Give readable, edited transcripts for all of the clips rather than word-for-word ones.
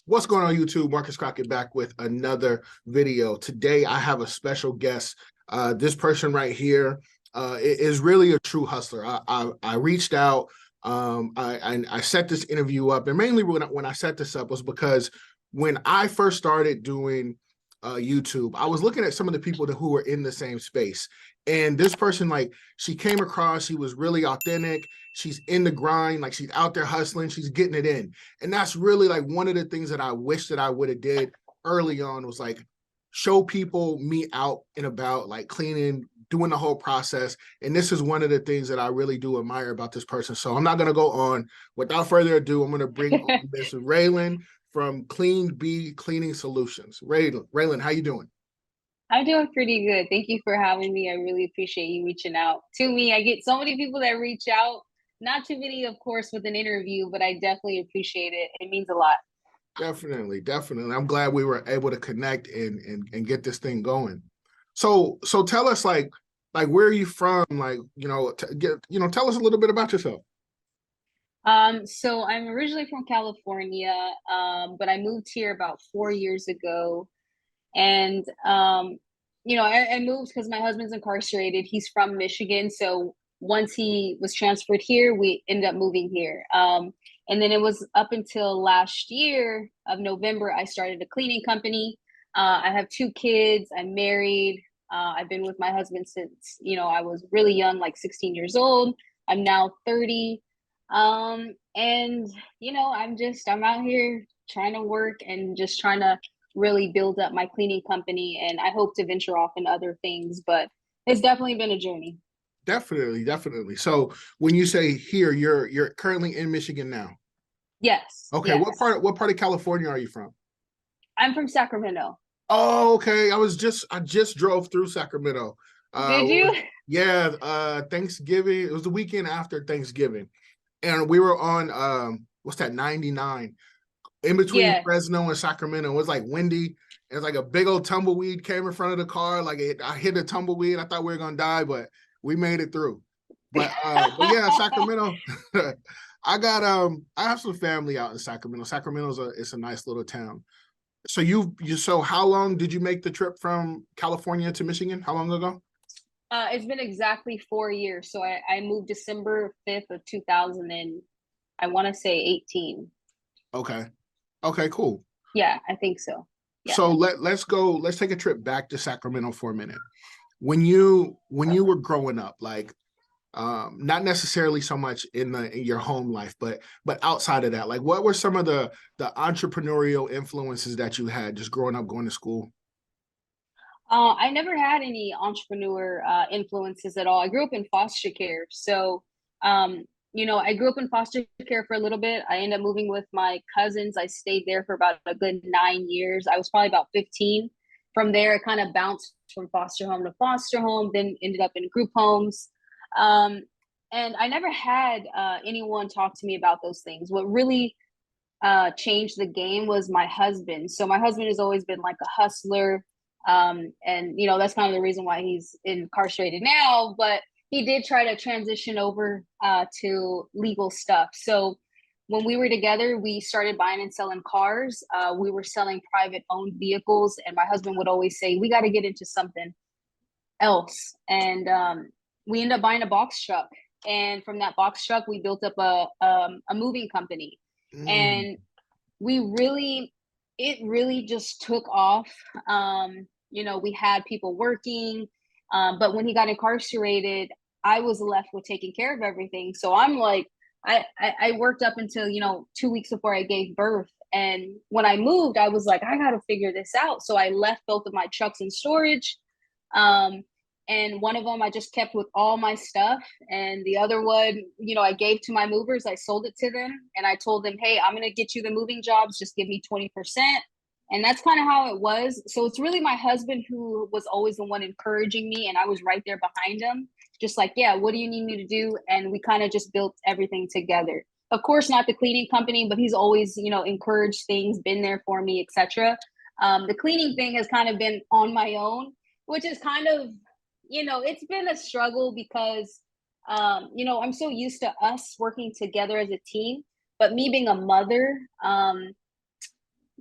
What's going on, YouTube? Marcus Crockett back with another video. Today, I have a special guest. This person right here is really a true hustler. I reached out. I set this interview up, and mainly when I set this up was because when I first started doing YouTube, I was looking at some of the people who were in the same space. And this person, like, she came across, she was really authentic. She's in the grind, like she's out there hustling, she's getting it in. And that's really like one of the things that I wish that I would have did early on was like show people me out and about, like cleaning, doing the whole process. And this is one of the things that I really do admire about this person. So I'm not going to go on. Without further ado, I'm going to bring on Miss Raylan from Clean Bee Cleaning Solutions. Raylan, how you doing? I'm doing pretty good. Thank you for having me. I really appreciate you reaching out to me. I get so many people that reach out, not too many, of course, with an interview, but I definitely appreciate it. It means a lot. Definitely. I'm glad we were able to connect and get this thing going. So tell us like where are you from? Like, tell us a little bit about yourself. So I'm originally from California, but I moved here about 4 years ago. And I moved because my husband's incarcerated. He's from Michigan, so once he was transferred here, we ended up moving here. And then it was up until last year of November, I started a cleaning company. I have two kids. I'm married. I've been with my husband since I was really young, like 16 years old. I'm now 30. And I'm out here trying to work and just trying to really build up my cleaning company, and I hope to venture off in other things, but it's definitely been a journey. Definitely. So when you say here, you're currently in Michigan now. Yes, Okay, yes. what part of California are you from? I'm from Sacramento. Oh, okay. I just drove through Sacramento. Did What you? was yeah, Thanksgiving. It was the weekend after Thanksgiving. And we were on what's that, 99, in between Yeah. Fresno and Sacramento. It was like windy. It was like a big old tumbleweed came in front of the car. I hit a tumbleweed. I thought we were gonna die, but we made it through. But yeah, Sacramento. I have some family out in Sacramento. It's a nice little town. So so how long did you make the trip from California to Michigan? How long ago? It's been exactly 4 years. So I moved December 5th of 2000 and I want to say 18. Okay. Okay, cool. Yeah, I think so. Yeah. So let's take a trip back to Sacramento for a minute. When you were growing up, like not necessarily so much in your home life, but outside of that, like what were some of the entrepreneurial influences that you had just growing up going to school? I never had any entrepreneur influences at all. I grew up in foster care. So, I grew up in foster care for a little bit. I ended up moving with my cousins. I stayed there for about a good 9 years. I was probably about 15. From there, I kind of bounced from foster home, then ended up in group homes. Um, and I never had anyone talk to me about those things. What really changed the game was my husband. So my husband has always been like a hustler. And that's kind of the reason why he's incarcerated now, but he did try to transition over to legal stuff. So when we were together, we started buying and selling cars. We were selling private owned vehicles, and my husband would always say, we got to get into something else. And we ended up buying a box truck. And from that box truck, we built up a moving company. Mm, And it really just took off. We had people working, but when he got incarcerated, I was left with taking care of everything. So I'm like, I worked up until 2 weeks before I gave birth. And when I moved, I was like, I got to figure this out. So I left both of my trucks in storage. Um, and one of them I just kept with all my stuff, and the other one, I gave to my movers. I sold it to them, and I told them, hey, I'm going to get you the moving jobs, just give me 20%. And that's kind of how it was. So it's really my husband who was always the one encouraging me, and I was right there behind him, just like, yeah, what do you need me to do? And we kind of just built everything together. Of course, not the cleaning company, but he's always encouraged things, been there for me, etc. The cleaning thing has kind of been on my own, which is kind of, it's been a struggle because, I'm so used to us working together as a team. But me being a mother,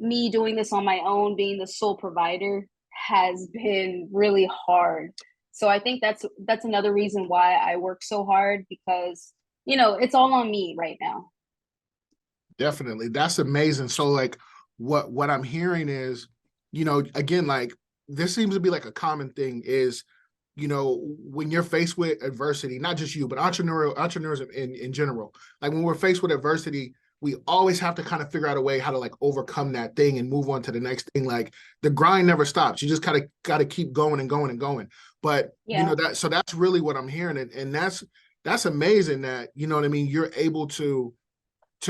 me doing this on my own, being the sole provider, has been really hard. So I think that's another reason why I work so hard, because it's all on me right now. Definitely. That's amazing. So like what I'm hearing is, again, like this seems to be like a common thing is, when you're faced with adversity, not just you, but entrepreneurs in general, like when we're faced with adversity, we always have to kind of figure out a way how to like overcome that thing and move on to the next thing. Like the grind never stops. You just gotta keep going and going and going. But Yeah. so that's really what I'm hearing. And that's amazing that, you know what I mean, you're able to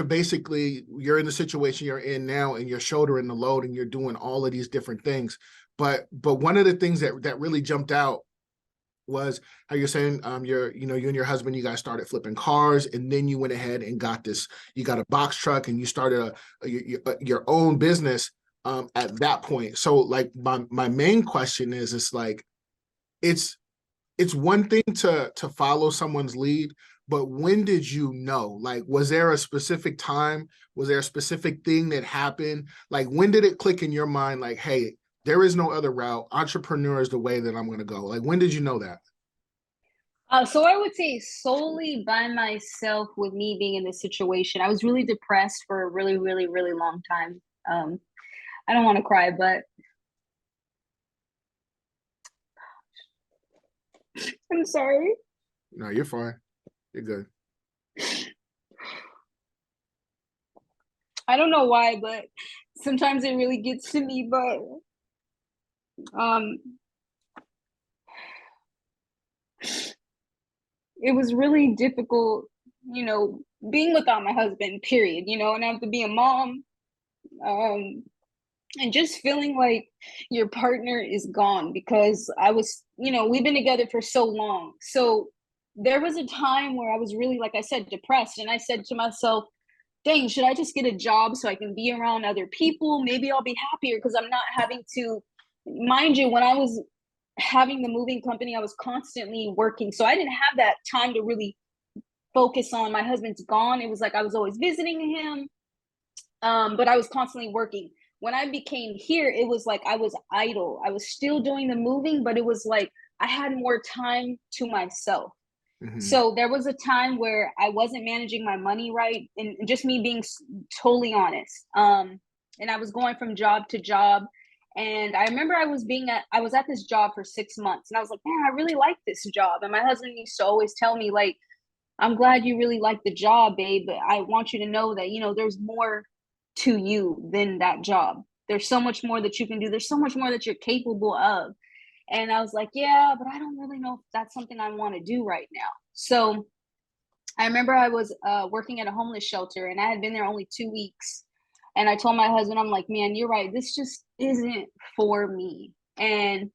basically, you're in the situation you're in now and you're shouldering the load and you're doing all of these different things. But one of the things that really jumped out was how you're saying you and your husband, you guys started flipping cars, and then you went ahead and you got a box truck and you started your own business at that point. So like my main question is, it's like it's one thing to follow someone's lead, but when did you know? Like, was there a specific time? Was there a specific thing that happened? Like, when did it click in your mind? Like, hey, there is no other route. Entrepreneur is the way that I'm going to go. Like, when did you know that? So I would say solely by myself, with me being in this situation. I was really depressed for a really, really, really long time. I don't want to cry, but I'm sorry. No, you're fine. You're good. I don't know why, but sometimes it really gets to me. But um, it was really difficult, being without my husband, period, and I have to be a mom. Um, and just feeling like your partner is gone, because we've been together for so long. So there was a time where I was really, like I said, depressed. And I said to myself, dang, should I just get a job so I can be around other people? Maybe I'll be happier, because I'm not having to, mind you, when I was having the moving company, I was constantly working. So I didn't have that time to really focus on my husband's gone. It was like I was always visiting him, but I was constantly working. When I became here, it was like I was idle. I was still doing the moving, but it was like I had more time to myself. Mm-hmm. So there was a time where I wasn't managing my money right, and just me being totally honest. And I was going from job to job, and I remember I was at this job for 6 months, and I was like, man, I really like this job. And my husband used to always tell me, like, I'm glad you really like the job, babe, but I want you to know that, there's more to you than that job. There's so much more that you can do. There's so much more that you're capable of. And I was like, yeah, but I don't really know if that's something I want to do right now. So I remember I was working at a homeless shelter, and I had been there only 2 weeks. And I told my husband, I'm like, man, you're right. This just isn't for me. And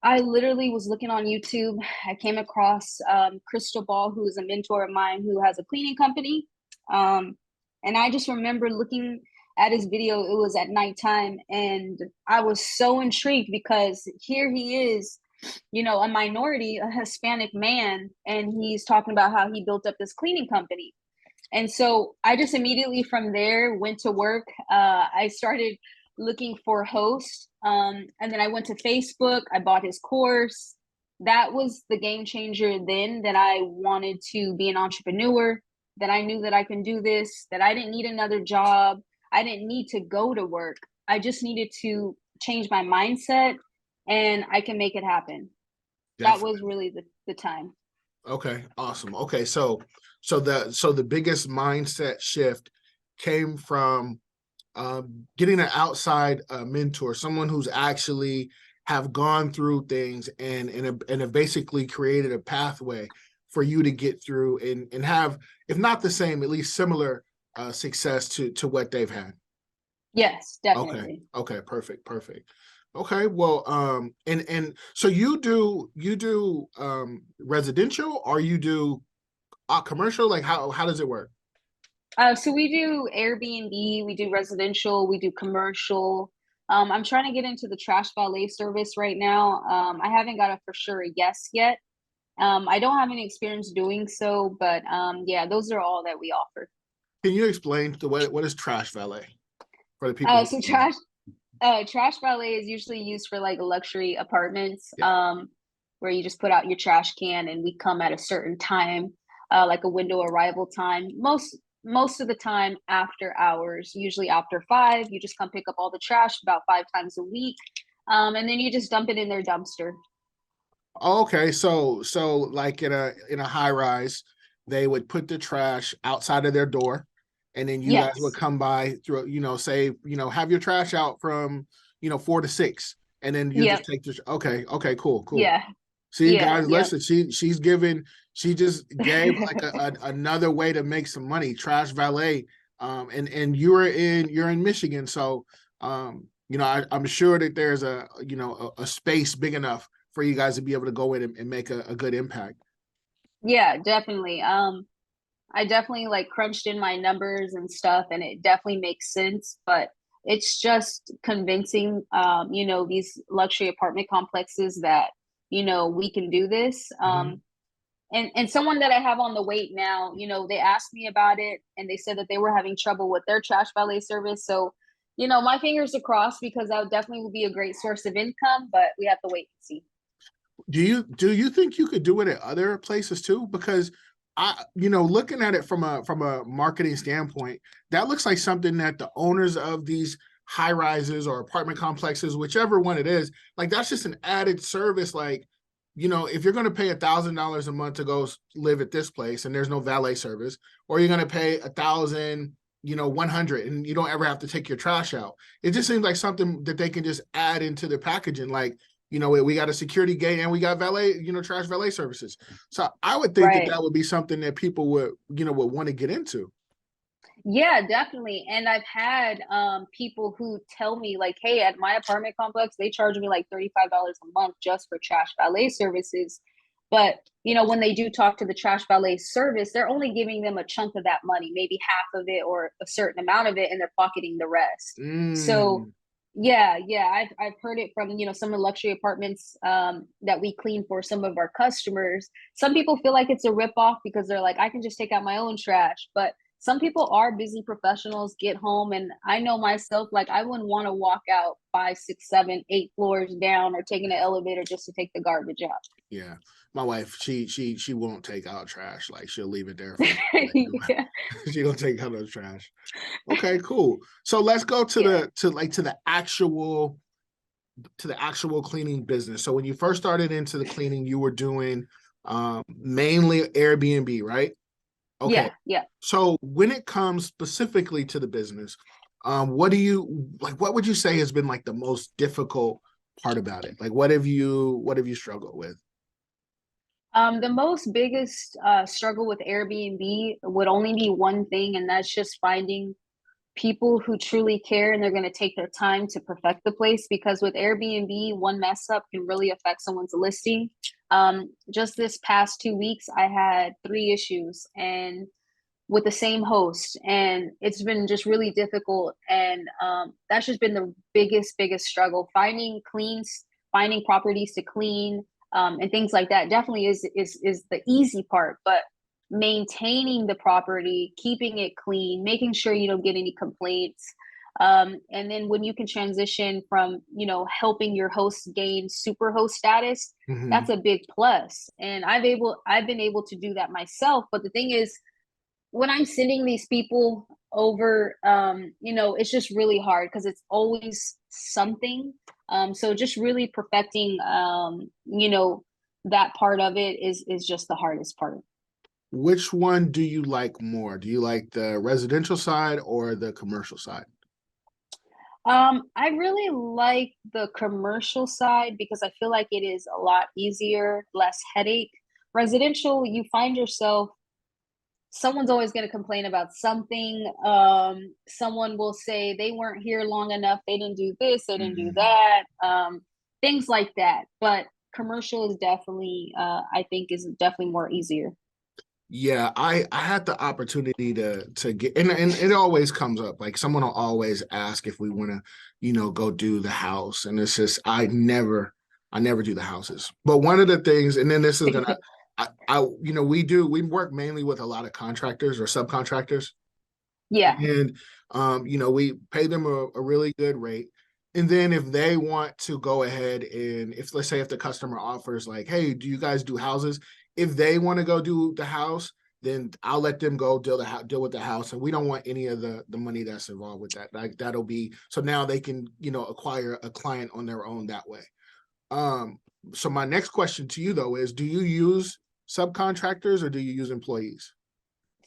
I literally was looking on YouTube. I came across Crystal Ball, who is a mentor of mine, who has a cleaning company. And I just remember looking at his video. It was at nighttime, and I was so intrigued, because here he is, a minority, a Hispanic man, and he's talking about how he built up this cleaning company. And so I just immediately from there went to work. I started looking for hosts. And then I went to Facebook. I bought his course. That was the game changer then, that I wanted to be an entrepreneur, that I knew that I can do this, that I didn't need another job. I didn't need to go to work. I just needed to change my mindset, and I can make it happen. That was Definitely. really the time. Okay, awesome. Okay, so the biggest mindset shift came from getting an outside mentor, someone who's actually have gone through things and have basically created a pathway for you to get through and have, if not the same, at least similar success to what they've had. Yes, Okay. definitely. Okay. Perfect. Okay. Well, and so you do residential, or you do commercial? Like how does it work? So we do Airbnb, we do residential, we do commercial. I'm trying to get into the trash valet service right now. I haven't got a for sure a yes yet. I don't have any experience doing so, but yeah, those are all that we offer. Can you explain what is trash valet? for the people who So don't know? trash valet is usually used for like luxury apartments, Yeah. where you just put out your trash can and we come at a certain time, like a window arrival time. Most of the time after hours, usually after 5, you just come pick up all the trash about 5 times a week, and then you just dump it in their dumpster. Okay, so like in a high rise, they would put the trash outside of their door, and then you guys would Yes. come by through, say, have your trash out from 4 to 6, and then you just Yep. take the. Okay, okay, cool. Yeah. See, Yeah. guys, Yep. listen, she just gave like another way to make some money, trash valet. And you're in Michigan, so I'm sure that there's a space big enough for you guys to be able to go in and make a good impact. Yeah, definitely. I definitely like crunched in my numbers and stuff, and it definitely makes sense. But it's just convincing, these luxury apartment complexes that we can do this. Mhm. And someone that I have on the wait now, they asked me about it, and they said that they were having trouble with their trash valet service. So, my fingers are crossed because that would definitely would be a great source of income. But we have to wait and see. Do you think you could do it at other places too? Because looking at it from a marketing standpoint, that looks like something that the owners of these high rises or apartment complexes, whichever one it is, like that's just an added service. Like, if you're going to pay $1,000 a month to go live at this place and there's no valet service, or you're going to pay 100 and you don't ever have to take your trash out. It just seems like something that they can just add into their packaging. Like, we got a security gate and we got valet, trash valet services. So I would think that Right. that would be something that people would want to get into. Yeah, definitely. And I've had people who tell me like, "Hey, at my apartment complex, they charge me like $35 a month just for trash valet services." But, when they do talk to the trash valet service, they're only giving them a chunk of that money, maybe half of it or a certain amount of it, and they're pocketing the rest. So, Mm, yeah, I've heard it from, some of the luxury apartments that we clean for some of our customers. Some people feel like it's a ripoff because they're like, I can just take out my own trash. But some people are busy professionals, get home, and I know myself, like I wouldn't want to walk out 5, 6, 7, 8 floors down or taking an elevator just to take the garbage yeah. My wife, she won't take out trash. Like she'll leave it there for me. out. Yeah. She don't take out no trash. Okay, cool. So let's go to Yeah. the actual cleaning business. So when you first started into the cleaning, you were doing mainly Airbnb, right? Okay. Yeah. Yeah. So when it comes specifically to the business, what do you like? What would you say has been like the most difficult part about it? Like, what have you struggled with? The most biggest struggle with Airbnb would only be one thing, and that's just finding people who truly care and they're going to take their time to perfect the place. Because with Airbnb, one mess up can really affect someone's listing. Just this past 2 weeks, I had 3 issues and with the same host, and it's been just really difficult. And that's just been the biggest struggle. Finding properties to clean, and things like that definitely is the easy part, but maintaining the property, keeping it clean, making sure you don't get any complaints. And then when you can transition from, helping your host gain super host status, Mm-hmm. that's a big plus. And I've been able to do that myself. But the thing is, when I'm sending these people over, it's just really hard because it's always something. So just really perfecting, that part of it is just the hardest part. Which one do you like more? Do you like the residential side or the commercial side? I really like the commercial side because I feel like it is a lot easier, less headache. Residential, you find yourself someone's always going to complain about something. Someone will say they weren't here long enough, they didn't do this, they didn't do Mm. that. Things like that. But commercial is definitely, I think, is definitely more easier. Yeah, I had the opportunity to get and it always comes up. Like someone will always ask if we want to, go do the house. And it's just I never do the houses. But one of the things, and then this is gonna we work mainly with a lot of contractors or subcontractors. Yeah. And we pay them a really good rate. And then if they want to go ahead and if let's say if the customer offers like, hey, do you guys do houses? If they want to go do the house, then I'll let them go deal with the house, and we don't want any of the money that's involved with that. Like that'll be so now they can acquire a client on their own that way. Um, so my next question to you though is, do you use subcontractors or do you use employees?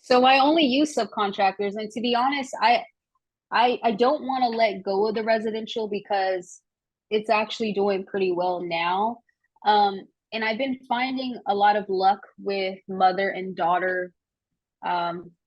So I only use subcontractors, and to be honest, I don't want to let go of the residential because it's actually doing pretty well now. Um, and I've been finding a lot of luck with mother and daughter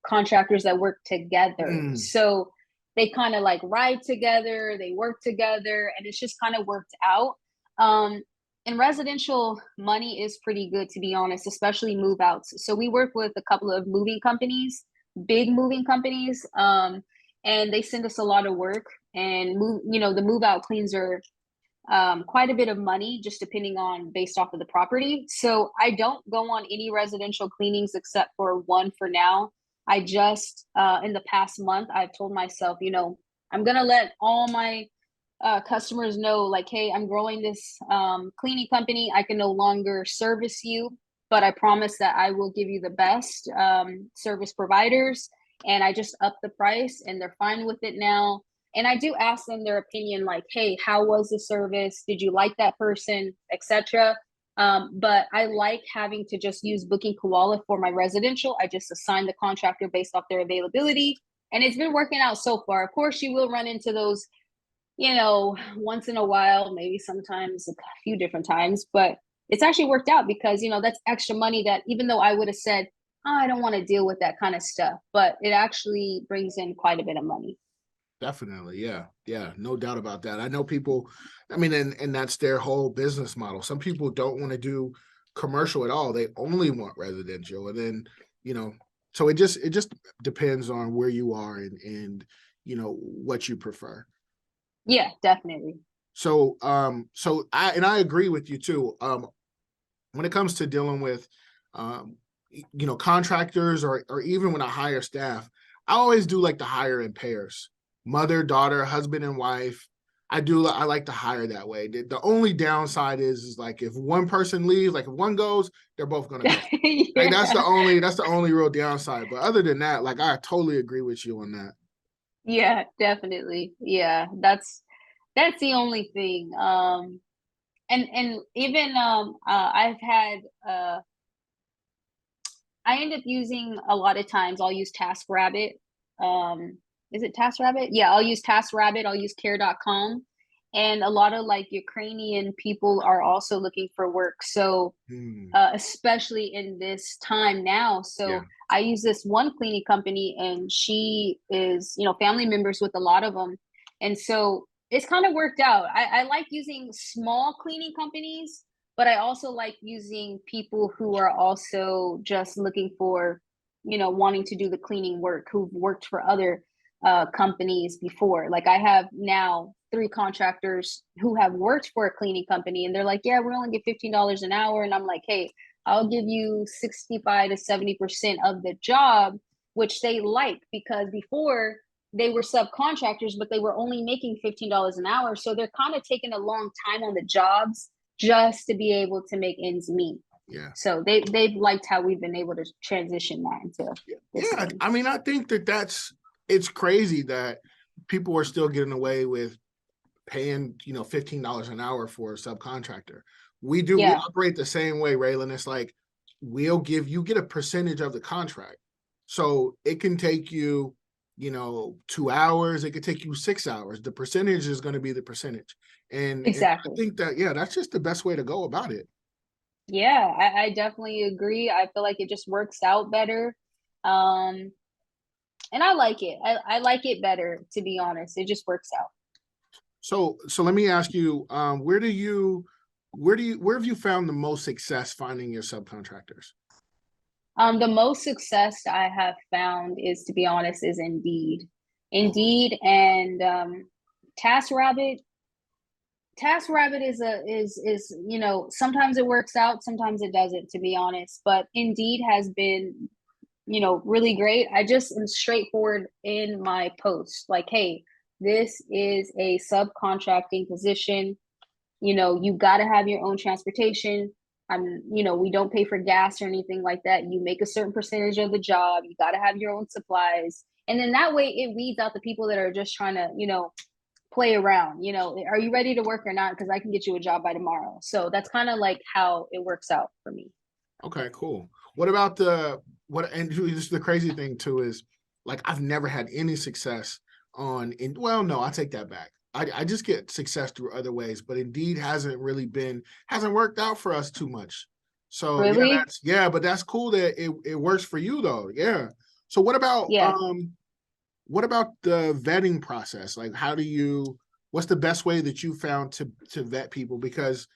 contractors that work together. Mm, So they kind of like ride together, they work together, and it's just kind of worked out. Um, and residential money is pretty good, to be honest, especially move outs. So we work with a couple of moving companies, big moving companies, and they send us a lot of work. And the move out cleans are quite a bit of money, just depending on based off of the property. So I don't go on any residential cleanings except for one for now. I just in the past month, I've told myself, I'm gonna let all my customers know, like, hey, I'm growing this cleaning company. I can no longer service you, but I promise that I will give you the best service providers. And I just up the price, and they're fine with it now. And I do ask them their opinion, like, hey, how was the service? Did you like that person, etc. But I like having to just use Booking Koala for my residential. I just assign the contractor based off their availability, and it's been working out so far. Of course, you will run into those, once in a while, maybe sometimes a few different times, but it's actually worked out because, that's extra money that even though I would have said, oh, I don't want to deal with that kind of stuff, but it actually brings in quite a bit of money. definitely. Yeah. Yeah. No doubt about that. I know people, I mean, and that's their whole business model. Some people don't want to do commercial at all. They only want residential. And then, you know, so it just depends on where you are and what you prefer. Yeah, definitely. So I agree with you too. When it comes to dealing with um contractors or even when I hire staff, I always do like to hire in pairs, mother, daughter, husband, and wife. I like to hire that way. The only downside is like if one person leaves, like if one goes, they're both gonna go. Like Yeah. that's the only real downside. But other than that, like I totally agree with you on that. Yeah, definitely. Yeah, that's the only thing. And even I've had I end up using a lot of times I'll use TaskRabbit. Is it TaskRabbit? Yeah, I'll use TaskRabbit, I'll use care.com. And a lot of like Ukrainian people are also looking for work. So Hmm. especially in this time now. Yeah. So I use this one cleaning company, and she is, family members with a lot of them. And so it's kind of worked out. I like using small cleaning companies, but I also like using people who are also just looking for, wanting to do the cleaning work, who've worked for other companies before. Like I have now three contractors who have worked for a cleaning company, and they're like, yeah, we only get $15 an hour. And I'm like, hey, I'll give you 65 to 70% of the job, which they like because before they were subcontractors, but they were only making $15 an hour. So they're kind of taking a long time on the jobs just to be able to make ends meet. Yeah. So they've liked how we've been able to transition that into this Yeah. thing. I mean, I think it's crazy that people are still getting away with paying $15 an hour for a subcontractor. We Yeah, operate the same way, Raylan. It's like you get a percentage of the contract. So it can take you 2 hours, it could take you 6 hours. The percentage is going to be the percentage. And I exactly. think that that's just the best way to go about it. Yeah, I definitely agree. I feel like it just works out better. Um, and I like it. I like it better, to be honest. It just works out. So let me ask you, where have you found the most success finding your subcontractors? The most success I have found is, to be honest, is Indeed. Oh, Indeed and TaskRabbit. TaskRabbit is sometimes it works out, sometimes it doesn't, to be honest. But Indeed has been really great. I just am straightforward in my post. Like, hey, this is a subcontracting position. You got to have your own transportation. We don't pay for gas or anything like that. You make a certain percentage of the job. You got to have your own supplies. And then that way it weeds out the people that are just trying to, play around. Are you ready to work or not? Because I can get you a job by tomorrow. So that's kind of like how it works out for me. Okay, cool. What about and just the crazy thing too is like I've never had any success well, no, I take that back. I just get success through other ways, but Indeed hasn't worked out for us too much. So Really? but that's cool that it works for you though. Yeah. So Yeah. what about the vetting process? Like what's the best way that you found to vet people? Because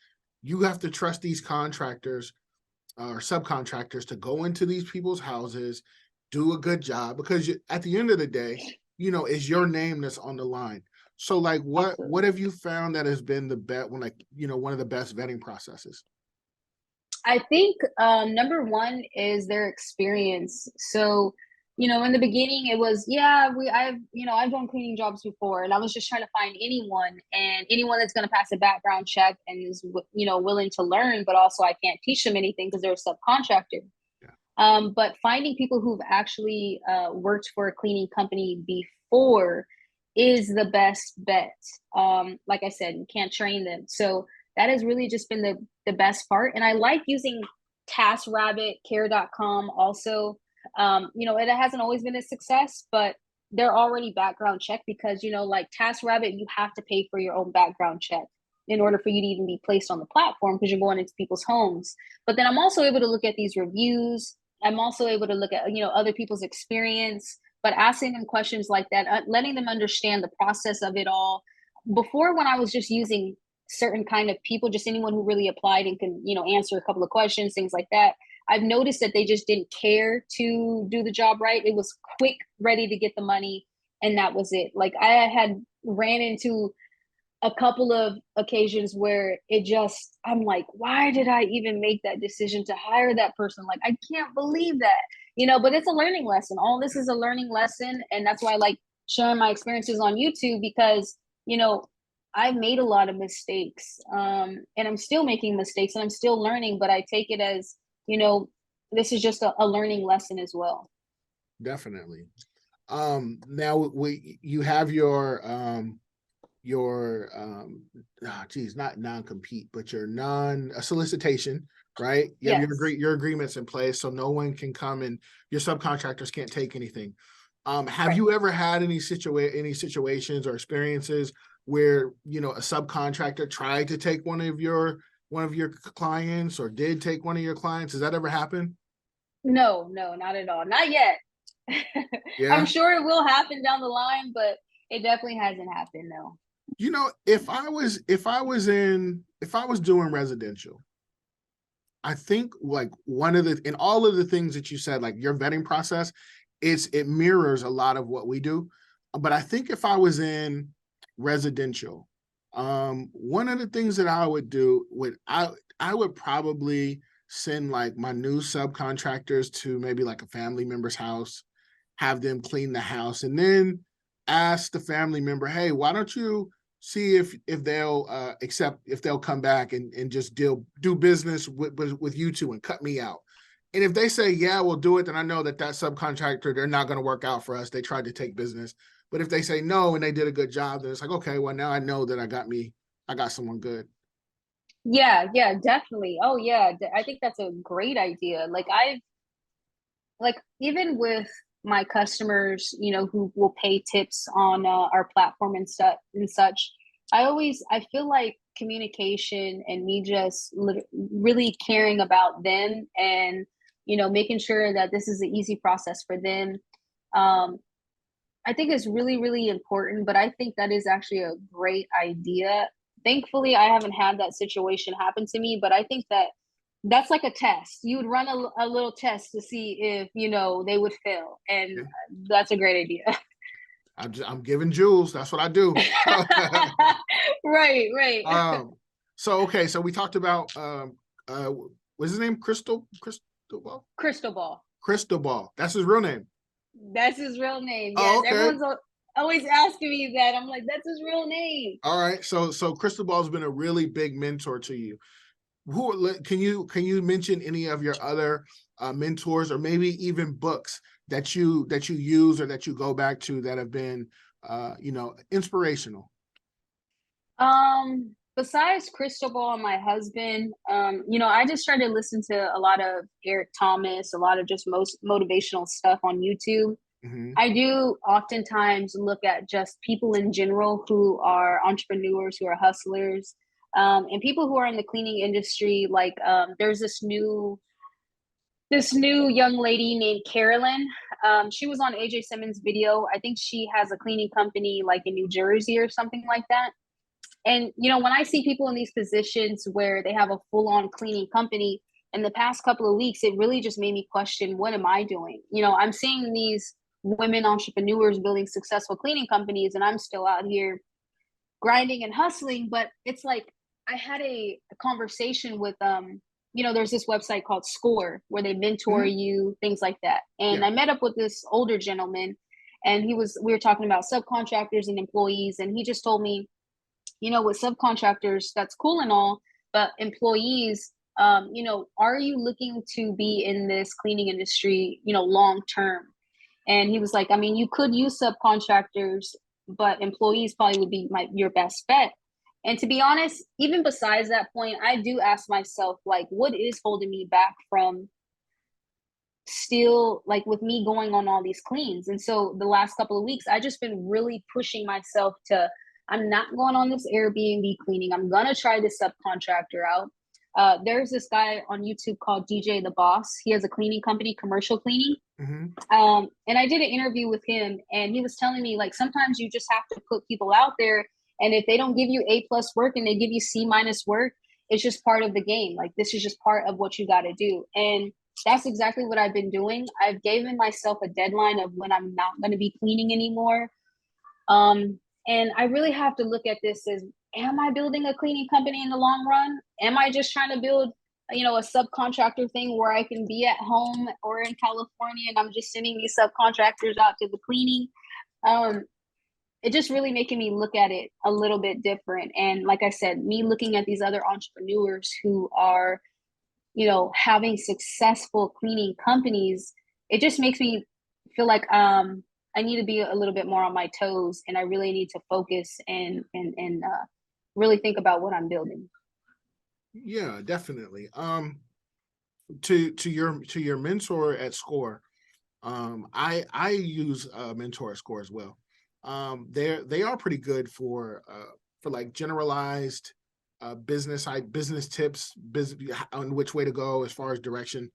you have to trust these contractors or subcontractors to go into these people's houses, do a good job, because at the end of the day, it's your name that's on the line. So like what Absolutely. have you found that has been the best one of the best vetting processes? I think number one is their experience. So, in the beginning, it was I've done cleaning jobs before, and I was just trying to find anyone that's going to pass a background check and is willing to learn, but also I can't teach them anything because they're a subcontractor. Yeah. But finding people who've actually worked for a cleaning company before is the best bet. Like I said, you can't train them. So that has really just been the best part. And I like using TaskRabbit, Care.com also. It hasn't always been a success, but they're already background checked because, like TaskRabbit, you have to pay for your own background check in order for you to even be placed on the platform because you're going into people's homes. But then I'm also able to look at these reviews. I'm also able to look at, other people's experience, but asking them questions like that, letting them understand the process of it all. Before, when I was just using certain kind of people, just anyone who really applied and can, answer a couple of questions, things like that, I've noticed that they just didn't care to do the job right. It was quick, ready to get the money, and that was it. Like I had ran into a couple of occasions where I'm like, why did I even make that decision to hire that person? Like, I can't believe that, but it's a learning lesson. All this is a learning lesson. And that's why I like sharing my experiences on YouTube because, I've made a lot of mistakes and I'm still making mistakes and I'm still learning, but I take it as, this is just a learning lesson as well. Definitely. Now you have not non-compete, but your solicitation, right? You have Yes. your agreements in place, so no one can come and your subcontractors can't take anything. Have Right. you ever had any situations or experiences where a subcontractor tried to take one of your clients or did take one of your clients? Has that ever happened? No, no, not at all. Not yet. I'm Yeah. sure it will happen down the line, but it definitely hasn't happened, no. If I was doing residential, I think like in all of the things that you said, like your vetting process, it mirrors a lot of what we do. But I think if I was in residential, one of the things that I would do I would probably send like my new subcontractors to maybe like a family member's house, have them clean the house, and then ask the family member, hey, why don't you see if they'll if they'll come back and just do business with you two and cut me out. And if they say, yeah, we'll do it, then I know that subcontractor, they're not going to work out for us. They tried to take business. But if they say no and they did a good job, then it's like, okay, well, now I know that I got someone good. Yeah, yeah, definitely. Oh yeah, I think that's a great idea. Like even with my customers, who will pay tips on our platform and stuff and such, I feel like communication and me just really caring about them and making sure that this is an easy process for them. Um, I think it's really, really important, but I think that is actually a great idea. Thankfully, I haven't had that situation happen to me, but I think that that's like a test. You would run a little test to see if, they would fail. And Yeah. that's a great idea. I'm giving jewels. That's what I do. Right, right. Okay, so we talked about what's his name? Crystal Ball? Crystal ball. Cristobal. That's his real name. That's his real name. Oh, Yes, okay. everyone's always asking me that. I'm like, that's his real name. All right. So Cristobal's been a really big mentor to you. Who can you mention any of your other mentors, or maybe even books that you use or that you go back to that have been inspirational? Besides Cristobal and my husband, I just try to listen to a lot of Eric Thomas, a lot of just most motivational stuff on YouTube. Mm-hmm. I do oftentimes look at just people in general who are entrepreneurs, who are hustlers, and people who are in the cleaning industry. Like, there's this new young lady named Carolyn. She was on AJ Simmons' video. I think she has a cleaning company like in New Jersey or something like that. And when I see people in these positions where they have a full-on cleaning company, in the past couple of weeks, it really just made me question, what am I doing? I'm seeing these women entrepreneurs building successful cleaning companies, and I'm still out here grinding and hustling. But it's like, I had a conversation with there's this website called Score where they mentor Mm-hmm. you, things like that. And Yeah. I met up with this older gentleman, and we were talking about subcontractors and employees, and he just told me, with subcontractors, that's cool and all, but employees, are you looking to be in this cleaning industry, long term? And he was like, I mean, you could use subcontractors, but employees probably would be your best bet. And to be honest, even besides that point, I do ask myself, like, what is holding me back from still, like, with me going on all these cleans? And so the last couple of weeks, I just been really pushing myself to, I'm not going on this Airbnb cleaning. I'm gonna try this subcontractor out. There's this guy on YouTube called DJ the Boss. He has a cleaning company, commercial cleaning. Mm-hmm. And I did an interview with him, and he was telling me, like, sometimes you just have to put people out there, and if they don't give you A+ work and they give you C- work, it's just part of the game. Like, this is just part of what you got to do. And that's exactly what I've been doing. I've given myself a deadline of when I'm not going to be cleaning anymore. And I really have to look at this as, am I building a cleaning company in the long run? Am I just trying to build, a subcontractor thing where I can be at home or in California and I'm just sending these subcontractors out to the cleaning? It just really making me look at it a little bit different. And like I said, me looking at these other entrepreneurs who are, having successful cleaning companies, it just makes me feel like I need to be a little bit more on my toes, and I really need to focus and really think about what I'm building. Yeah, definitely. To your mentor at Score, I use a mentor at Score as well. They are pretty good for like generalized business tips, on which way to go as far as direction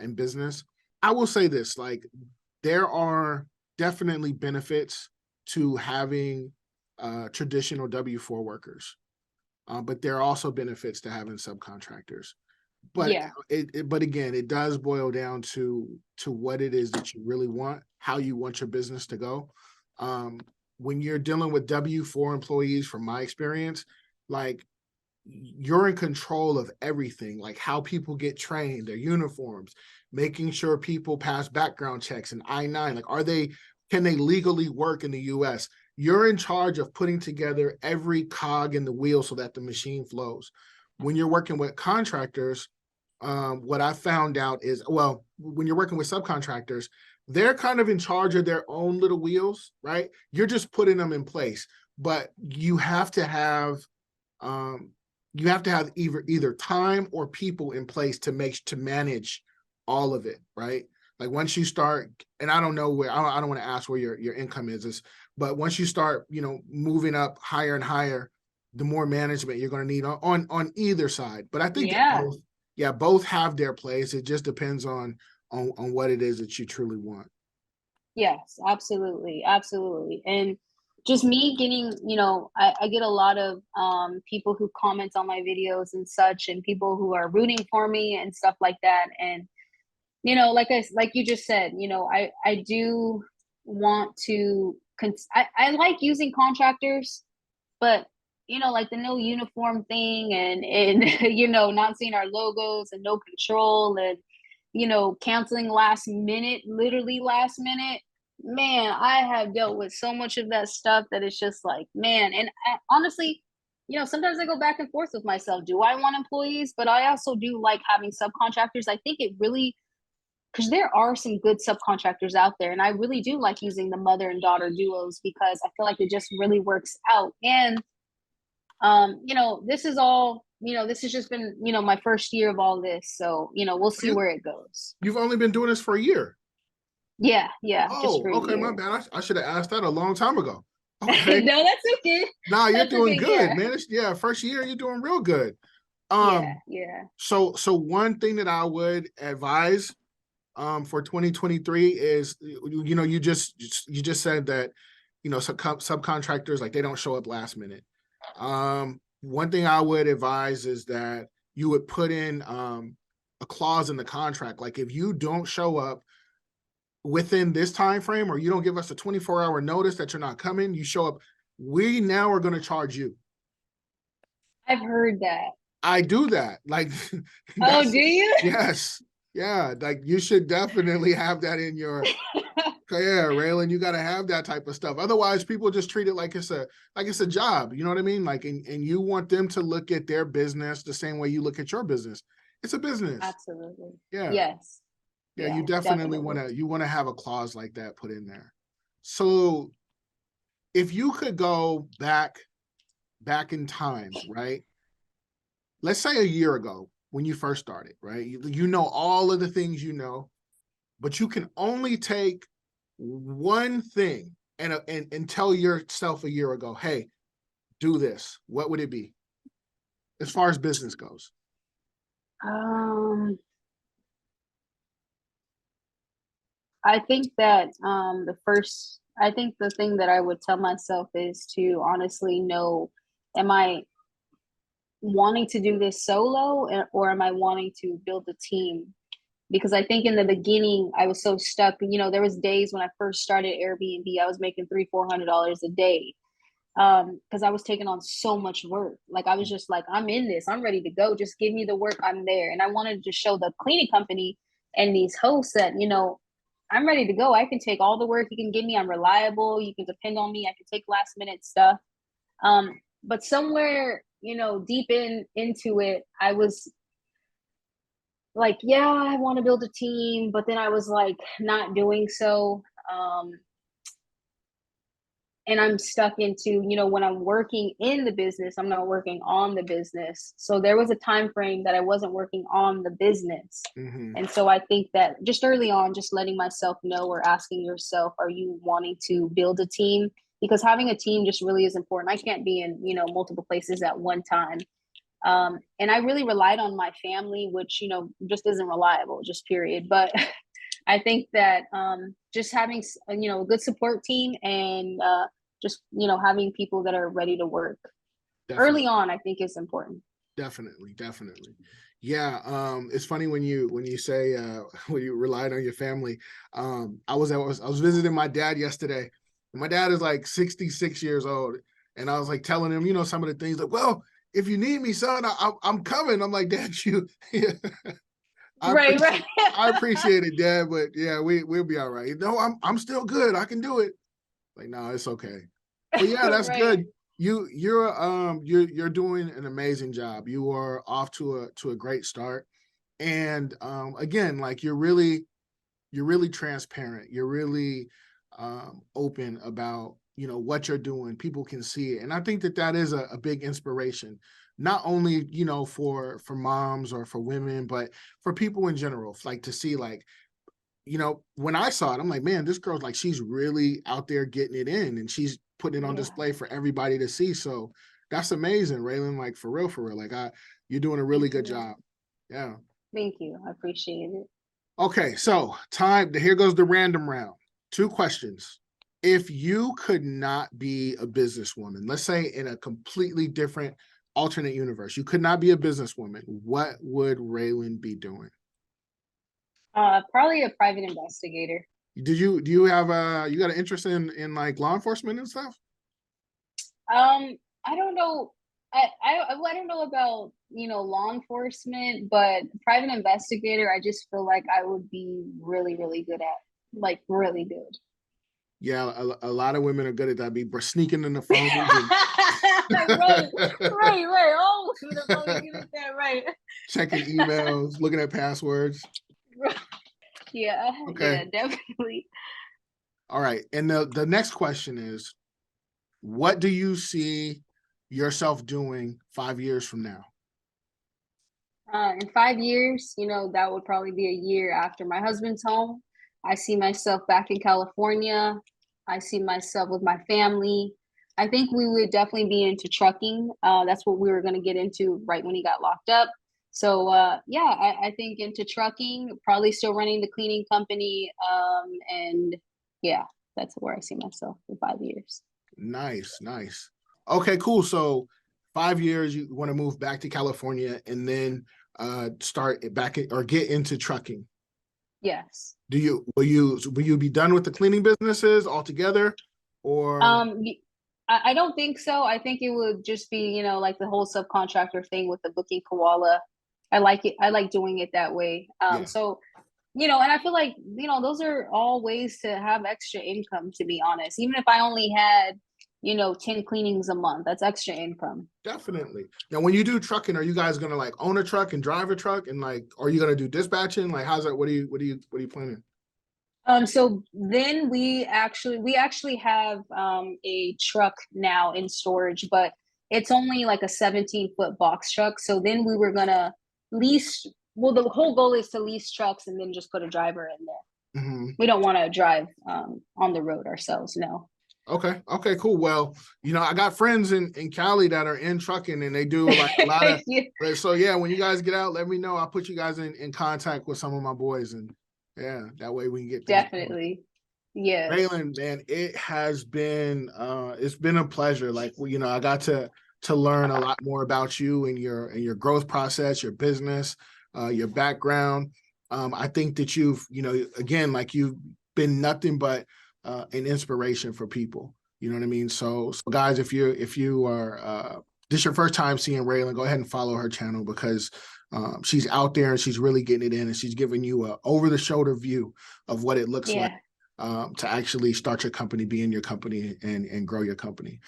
in business. I will say this, like, there are definitely benefits to having traditional W-4 workers, but there are also benefits to having subcontractors. But Yeah. but again, it does boil down to what it is that you really want, how you want your business to go. When you're dealing with W-4 employees, from my experience, like, you're in control of everything, like how people get trained, their uniforms, making sure people pass background checks and I-9, like, can they legally work in the US? You're in charge of putting together every cog in the wheel so that the machine flows. When you're working with contractors, what I found out is, well, when you're working with subcontractors, they're kind of in charge of their own little wheels, right? You're just putting them in place, but you have to have um, either time or people in place to manage all of it, right? Like, once you start, and I don't know where, I don't want to ask where your income is, but once you start, moving up higher and higher, the more management you're going to need on either side. But I think that Yeah. both have their place. It just depends on what it is that you truly want. Yes, absolutely. Absolutely. And just me getting, I get a lot of people who comment on my videos and such, and people who are rooting for me and stuff like that. And, like you just said, I do want to, I like using contractors, but, like the no uniform thing and not seeing our logos and no control. And canceling last minute, literally last minute. Man, I have dealt with so much of that stuff that it's just like, man. And honestly, sometimes I go back and forth with myself. Do I want employees? But I also do like having subcontractors. I think it really, because there are some good subcontractors out there. And I really do like using the mother and daughter duos because I feel like it just really works out. And, this is all, this has just been, my first year of all this. So, we'll see where it goes. You've only been doing this for a year. Yeah, just Oh, for a okay, my year. bad. I should have asked that a long time ago. Okay. No, that's okay. Nah, you're That's doing okay. good, Yeah. man. Yeah, first year, you're doing real good. Yeah, Um, yeah. so one thing that I would advise for 2023 is, you just said that, subcontractors, like, they don't show up last minute. One thing I would advise is that you would put in a clause in the contract, like, if you don't show up within this time frame, or you don't give us a 24-hour notice that you're not coming, you show up, we now are going to charge you. I've heard that. I do that. Like, Oh, that's, do you? yes. Yeah. Like, you should definitely have that in your, yeah, Raylan, you got to have that type of stuff. Otherwise, people just treat it like it's a job. You know what I mean? Like, and you want them to look at their business the same way you look at your business. It's a business. Absolutely. Yeah. Yes. Yeah. You Yeah, definitely definitely. want to have a clause like that put in there. So if you could go back in time, right? Let's say a year ago when you first started, right? You know all of the things but you can only take one thing and tell yourself a year ago, hey, do this. What would it be as far as business goes? Um, I think that I think the thing that I would tell myself is to honestly know, am I wanting to do this solo, or am I wanting to build a team? Because I think in the beginning I was so stuck. There was days when I first started Airbnb, I was making $300-400 a day, because I was taking on so much work. Like, I was just like, I'm in this, I'm ready to go. Just give me the work, I'm there. And I wanted to show the cleaning company and these hosts that, I'm ready to go. I can take all the work you can give me. I'm reliable. You can depend on me. I can take last minute stuff. But somewhere, deep into it, I was like, yeah, I want to build a team, but then I was like not doing so. And I'm stuck into, when I'm working in the business, I'm not working on the business. So there was a time frame that I wasn't working on the business. Mm-hmm. And so I think that just early on, just letting myself know, or asking yourself, are you wanting to build a team? Because having a team just really is important. I can't be in, multiple places at one time. And I really relied on my family, which, just isn't reliable, just period. But I think that just having, a good support team, and just, having people that are ready to work Definitely. early on, I think is important. Definitely. Yeah. It's funny when you say when you relied on your family. I was visiting my dad yesterday. My dad is like 66 years old. And I was like telling him, some of the things, like, well, if you need me, son, I'm coming. I'm like, Dad, I Right, appreciate right. I appreciate it, Dad, but yeah, we'll be all right. No, I'm still good. I can do it. Like, no, it's okay. But yeah, that's Right. good. You're doing an amazing job. You are off to a great start. And again, like, you're really transparent. You're really open about, what you're doing. People can see it. And I think that is a big inspiration, not only, for moms or for women, but for people in general, like, to see, like, when I saw it, I'm like, man, this girl's like, she's really out there getting it in, and she's putting it on Yeah. display for everybody to see. So that's amazing, Raylan. Like, for real, for real. Like, you're doing a really good job. Yeah. Thank you. I appreciate it. Okay, so here goes the random round. 2 questions. If you could not be a businesswoman, let's say in a completely different alternate universe, you could not be a businesswoman, what would Raylan be doing? Probably a private investigator. Do you have you got an interest in like law enforcement and stuff? I don't know. I don't know about, law enforcement, but private investigator, I just feel like I would be really, really good at, like really good. Yeah, a lot of women are good at that. Be sneaking in the phones and Right, right. Oh, the phone, you get that right. checking emails, looking at passwords. Yeah, Okay. yeah, definitely. All right. And the next question is, what do you see yourself doing 5 years from now? In 5 years, that would probably be a year after my husband's home. I see myself back in California. I see myself with my family. I think we would definitely be into trucking. That's what we were going to get into right when he got locked up. So, yeah, I think into trucking, probably still running the cleaning company. And yeah, that's where I see myself in 5 years. Nice, nice. Okay, cool. So 5 years, you want to move back to California and then start back or get into trucking. Yes. Will you be done with the cleaning businesses altogether? Or I don't think so. I think it would just be, like the whole subcontractor thing with the booking koala. I like it. I like doing it that way. yeah, So, and I feel like, those are all ways to have extra income, to be honest. Even if I only had, 10 cleanings a month, that's extra income. definitely. Now, when you do trucking, are you guys gonna like own a truck and drive a truck, and like, are you gonna do dispatching? Like, how's that? What are you planning? So then we actually have a truck now in storage, but it's only like a 17-foot box truck. So then we were gonna lease. Well, the whole goal is to lease trucks and then just put a driver in there. Hmm. We don't want to drive on the road ourselves. No. Okay. Okay. Cool. Well, I got friends in Cali that are in trucking, and they do like a lot of. Yeah, So yeah, when you guys get out, let me know. I'll put you guys in contact with some of my boys, and yeah, that way we can get things going. definitely. Yes. Raylan, man, it's been a pleasure. Like, I got to learn a lot more about you and your growth process, your business, your background. I think that again, like you've been nothing but an inspiration for people. You know what I mean? So guys, if you are this is your first time seeing Raylan, go ahead and follow her channel because she's out there and she's really getting it in, and she's giving you a over the shoulder view of what it looks like Yeah. to actually start your company, be in your company, and grow your company.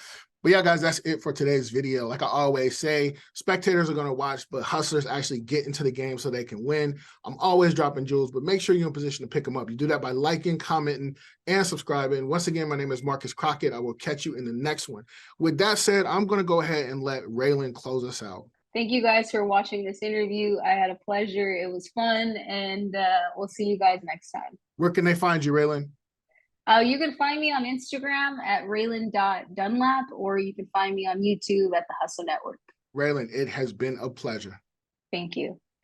But yeah, guys, that's it for today's video. Like I always say, spectators are going to watch, but hustlers actually get into the game so they can win. I'm always dropping jewels, but make sure you're in position to pick them up. You do that by liking, commenting, and subscribing. Once again, my name is Marcus Crockett. I will catch you in the next one. With that said, I'm going to go ahead and let Raylan close us out. Thank you guys for watching this interview. I had a pleasure. It was fun, and we'll see you guys next time. Where can they find you, Raylan? You can find me on Instagram at Raylan.Dunlap, or you can find me on YouTube at the Hustle Network. Raylan, it has been a pleasure. Thank you.